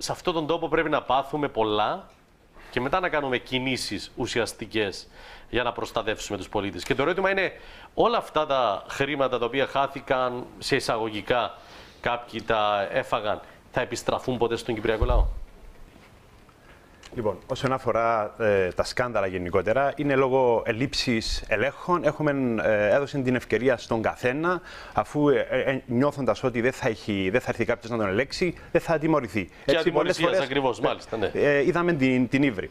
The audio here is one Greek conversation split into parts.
σε αυτόν τον τόπο πρέπει να πάθουμε πολλά και μετά να κάνουμε κινήσεις ουσιαστικές για να προστατεύσουμε τους πολίτες. Και το ερώτημα είναι, όλα αυτά τα χρήματα τα οποία χάθηκαν σε εισαγωγικά, κάποιοι τα έφαγαν, θα επιστραφούν ποτέ στον κυπριακό λαό? Λοιπόν, όσον αφορά τα σκάνδαλα γενικότερα, είναι λόγω ελλείψης ελέγχων. Έδωσε την ευκαιρία στον καθένα, αφού νιώθοντας ότι δεν θα έρθει κάποιος να τον ελέγξει, δεν θα τιμωρηθεί. Και ατιμωρησίας ακριβώς, μάλιστα. Ναι. Είδαμε την ύβρι.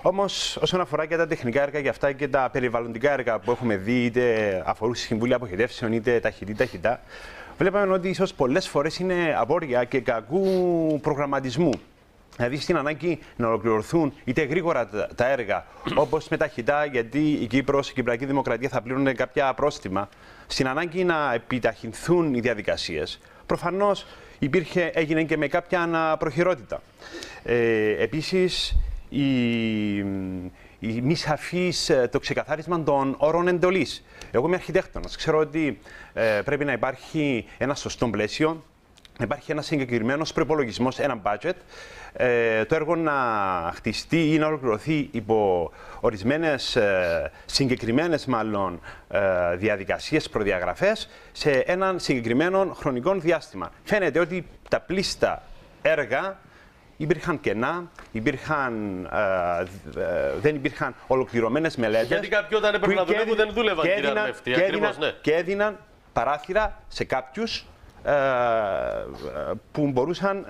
Όμως, όσον αφορά και τα τεχνικά έργα και αυτά και τα περιβαλλοντικά έργα που έχουμε δει, είτε αφορούσε συμβούλια αποχετεύσεων, είτε ταχυτά, βλέπαμε ότι ίσως πολλές φορές είναι απόρρια και κακού προγραμματισμού. Δηλαδή στην ανάγκη να ολοκληρωθούν είτε γρήγορα τα έργα, όπως με ταχυτά, γιατί η Κύπρος, η Κυπριακή Δημοκρατία θα πλήρωνε κάποια πρόστιμα, στην ανάγκη να επιταχυνθούν οι διαδικασίες. Προφανώς έγινε και με κάποια προχειρότητα. Επίσης, η μη σαφής, το ξεκαθάρισμα των όρων εντολής. Εγώ είμαι αρχιτέκτονας. Ξέρω ότι πρέπει να υπάρχει ένα σωστό πλαίσιο, να υπάρχει ένα συγκεκριμένος προϋπολογισμός, ένα budget, το έργο να χτιστεί ή να ολοκληρωθεί υπό ορισμένες συγκεκριμένες διαδικασίες, προδιαγραφές σε έναν συγκεκριμένο χρονικό διάστημα. Φαίνεται ότι τα πλήστα έργα υπήρχαν κενά, δεν υπήρχαν ολοκληρωμένες μελέτες. Γιατί κάποιοι όταν έπρεπε να δουλεύουν δεν δούλευαν, κύριε Αρμεύτη. Και έδιναν παράθυρα σε κάποιους που μπορούσαν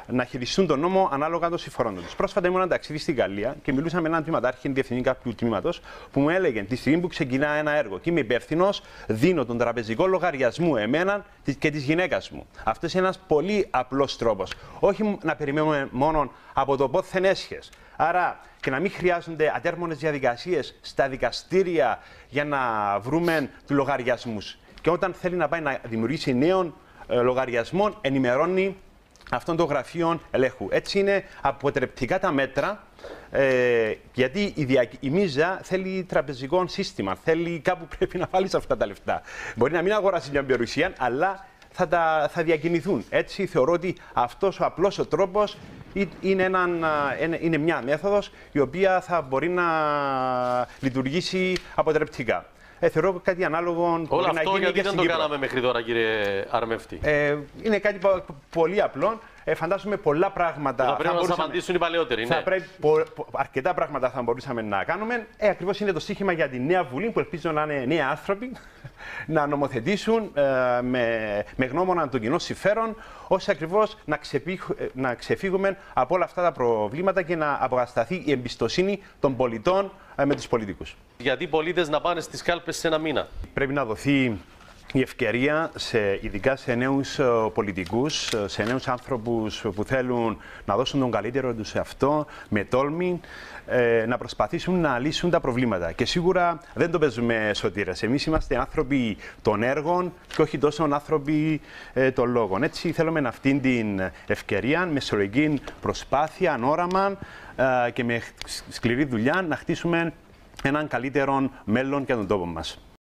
να χειριστούν τον νόμο ανάλογα των συμφερόντων τους. Πρόσφατα ήμουν ταξίδι στην Γαλλία και μιλούσα με έναν τμήματάρχη, διευθυντή κάποιου τμήματος, που μου έλεγε τη στιγμή που ξεκινά ένα έργο και είμαι υπεύθυνος, δίνω τον τραπεζικό λογαριασμό εμένα και της γυναίκας μου. Αυτός είναι ένας πολύ απλός τρόπος. Όχι να περιμένουμε μόνο από το πόθεν έσχες. Άρα και να μην χρειάζονται ατέρμονες διαδικασίες στα δικαστήρια για να βρούμε τους λογαριασμούς. Και όταν θέλει να πάει να δημιουργήσει νέων λογαριασμών, ενημερώνει αυτών των γραφείων ελέγχου. Έτσι είναι αποτρεπτικά τα μέτρα, γιατί η μίζα θέλει τραπεζικό σύστημα, θέλει κάπου πρέπει να βάλεις αυτά τα λεφτά. Μπορεί να μην αγοράσει μια περιουσία, αλλά θα διακινηθούν. Έτσι θεωρώ ότι αυτός ο απλός ο τρόπος είναι μια μέθοδος η οποία θα μπορεί να λειτουργήσει αποτρεπτικά. Θεωρώ κάτι ανάλογο. Όλο αυτό γιατί δεν το κάναμε μέχρι τώρα, κύριε Αρμεύτη? Είναι κάτι πολύ απλό. Φαντάζομαι πολλά πράγματα. Θα πρέπει να μας απαντήσουν οι παλαιότεροι. Ναι. Αρκετά πράγματα θα μπορούσαμε να κάνουμε. Ακριβώς είναι το στίχημα για τη νέα Βουλή, που ελπίζω να είναι νέοι άνθρωποι, να νομοθετήσουν με γνώμονα το κοινό συμφέρον, ώστε ακριβώς να ξεφύγουμε από όλα αυτά τα προβλήματα και να αποκατασταθεί η εμπιστοσύνη των πολιτών με τους πολιτικούς. Γιατί οι πολίτες να πάνε στις κάλπες σε ένα μήνα? Πρέπει να δοθεί η ευκαιρία, ειδικά σε νέους πολιτικούς, σε νέους άνθρωπους που θέλουν να δώσουν τον καλύτερο τους σε αυτό, με τόλμη, να προσπαθήσουν να λύσουν τα προβλήματα. Και σίγουρα δεν το παίζουμε σωτήρες. Εμείς είμαστε άνθρωποι των έργων και όχι τόσο άνθρωποι των λόγων. Έτσι θέλουμε με αυτήν την ευκαιρία, με συλλογική προσπάθεια, όραμα και με σκληρή δουλειά να χτίσουμε έναν καλύτερο μέλλον για τον τόπο μας.